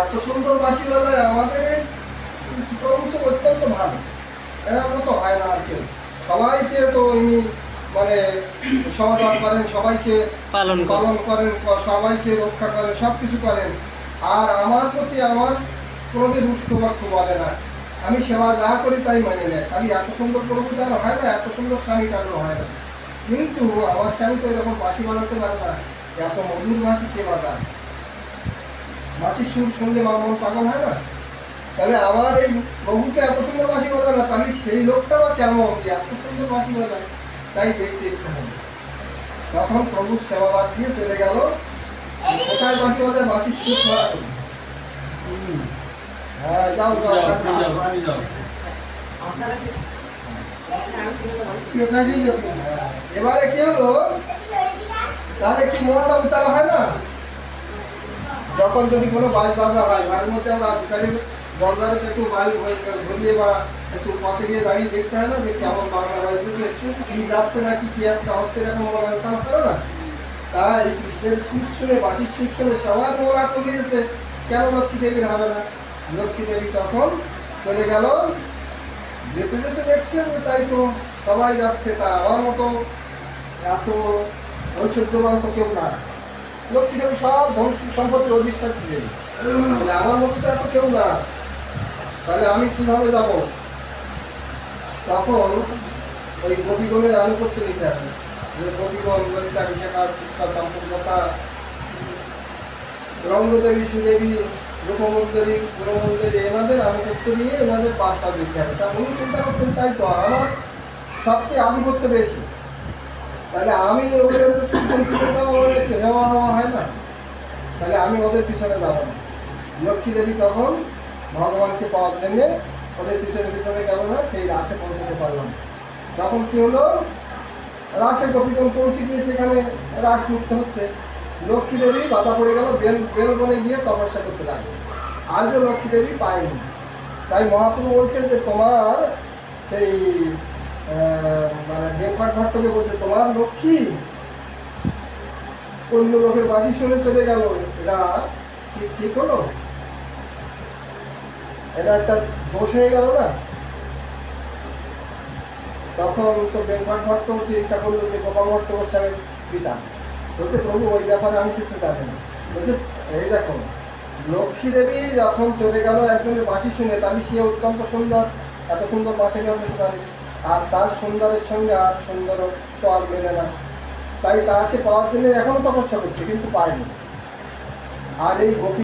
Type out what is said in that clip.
এত সুন্দর বাঁশি বাজায় আমাদের এই প্রভু তো অত্যন্ত ভালো। এর মতো হয় না আর কেউ। সবাইকে তো ইনি মানে সমাধান করেন, সবাইকে পালন পালন করেন, সবাইকে রক্ষা করেন, সব কিছু করেন। আর আমার প্রতি আমার কোনোদিন রুষ্ট বাক্য বলে না। আমি সেবা যা করি তাই মেনে নেয়। খালি এত সুন্দর প্রভু তার হয় না, এত সুন্দর স্বামী কারো হয় না। কিন্তু আমার স্বামী তো এরকম বাঁশি বাজাতে পারে না। এত মধুর বাঁশি কে বাজায়? বাঁশির সুর শুনলে আমার মন পাগল হয় না? তাহলে আমার এই প্রভুকে এত সুন্দর বাঁশি বাজায় না, তাহলে সেই লোকটা বা কেমন যে এত সুন্দর বাঁশি বাজায়? তাই দেখতে ইচ্ছা হবে। তখন প্রভুর সেবা বাদ দিয়ে চলে গেল কোথায় বাঁশি বাজায়, বাঁশির সুর ধরা করি। হ্যাঁ, যাও যাও যাও। এবারে কি হলো, তাহলে কি মনটা উতালা হয় না? যখন যদি কোনো বাজ বাজা হয়, ঘরের মধ্যে আমরা আজকালের দরজারে একটু বাইক ধরিয়ে বা একটু পথে গিয়ে দাঁড়িয়ে দেখতে হয় না যে কেমন বাজনা বাজতেছে, কি যাচ্ছে না কি একটা হচ্ছে, এরকম মনে উত্তাল করে না? তাই কৃষ্ণের সুর শুনে, বাঁশির সুর শুনে সবার মন আটকে গিয়েছে, কেন লক্ষ্মী দেবীর হবে না? লক্ষ্মী দেবী তখন চলে গেল। যেতে যেতে দেখছেন যে তাই তো সবাই যাচ্ছে, তা আমার মতো এত ঐশ্বর্যবান তো কেউ না। লক্ষ্মী দেবী সব ধন সম্পত্তির অধিষ্ঠান ছিলেন, আমার মতো তো এত কেউ না। তাহলে আমি কিভাবে যাব? তখন ওই গোপীগণের আনুগত্য নিতে হবে। যে গোপীগণ, ললিতা, বিশাখা, চিত্তা, সম্পূর্ণতা, রঙ্গদেবী, সুদেবী, রূপমন্দিরী, গুণমন্দিরী, এনাদের আনুগত্য নিয়ে এনাদের পাশটা দিতে হবে। তা উনি চিন্তা করতেন তাই তো আমার সবচেয়ে আধিপত্য বেশি, তাহলে আমি ওদের পিছনে নেওয়া নেওয়া হয় না, তাহলে আমি ওদের পিছনে যাবো না। লক্ষ্মী দেবী তখন ভগবানকে পাওয়ার জন্য ওদের পিছনে পিছনে গেল না, সেই রাসে পৌঁছাতে পারলাম। তখন কি হলো, রাসে গোপীগণ পৌঁছে গিয়ে সেখানে রাস মুক্ত হচ্ছে। লক্ষ্মী দেবী বাধা পড়ে গেল, বেলবনে গিয়ে তপস্যা করতে লাগলো। আজও লক্ষ্মী দেবী পায়নি। তাই মহাপ্রভু বলছেন যে তোমার সেই মানে বেলপাট ভট্টকে বলছে, তোমার লক্ষ্মী অন্য লোকের বাড়ি শুনে চলে গেল, এরা ঠিক হলো? এটা একটা দোষ হয়ে গেল না? তখন তো বেলপাট ভট্ট চিন্তা করলো যে গোপাল ভট্ট গোস্বামীর পিতা, বলছে প্রভু ওই ব্যাপারে আমি কিছু জানি না। বলছে এই দেখো, লক্ষ্মী দেবী যখন চলে গেল একজনের বাঁশি শুনে, তাহলে সে অত্যন্ত সুন্দর, এত সুন্দর বাঁশি বাজাতে পারে, আর তার সুন্দরের সঙ্গে আর সুন্দর তো আর মেলে না। তাই তাকে পাওয়ার জন্য এখনো তপস্যা করছে, কিন্তু পায়নি। আর এই গোপী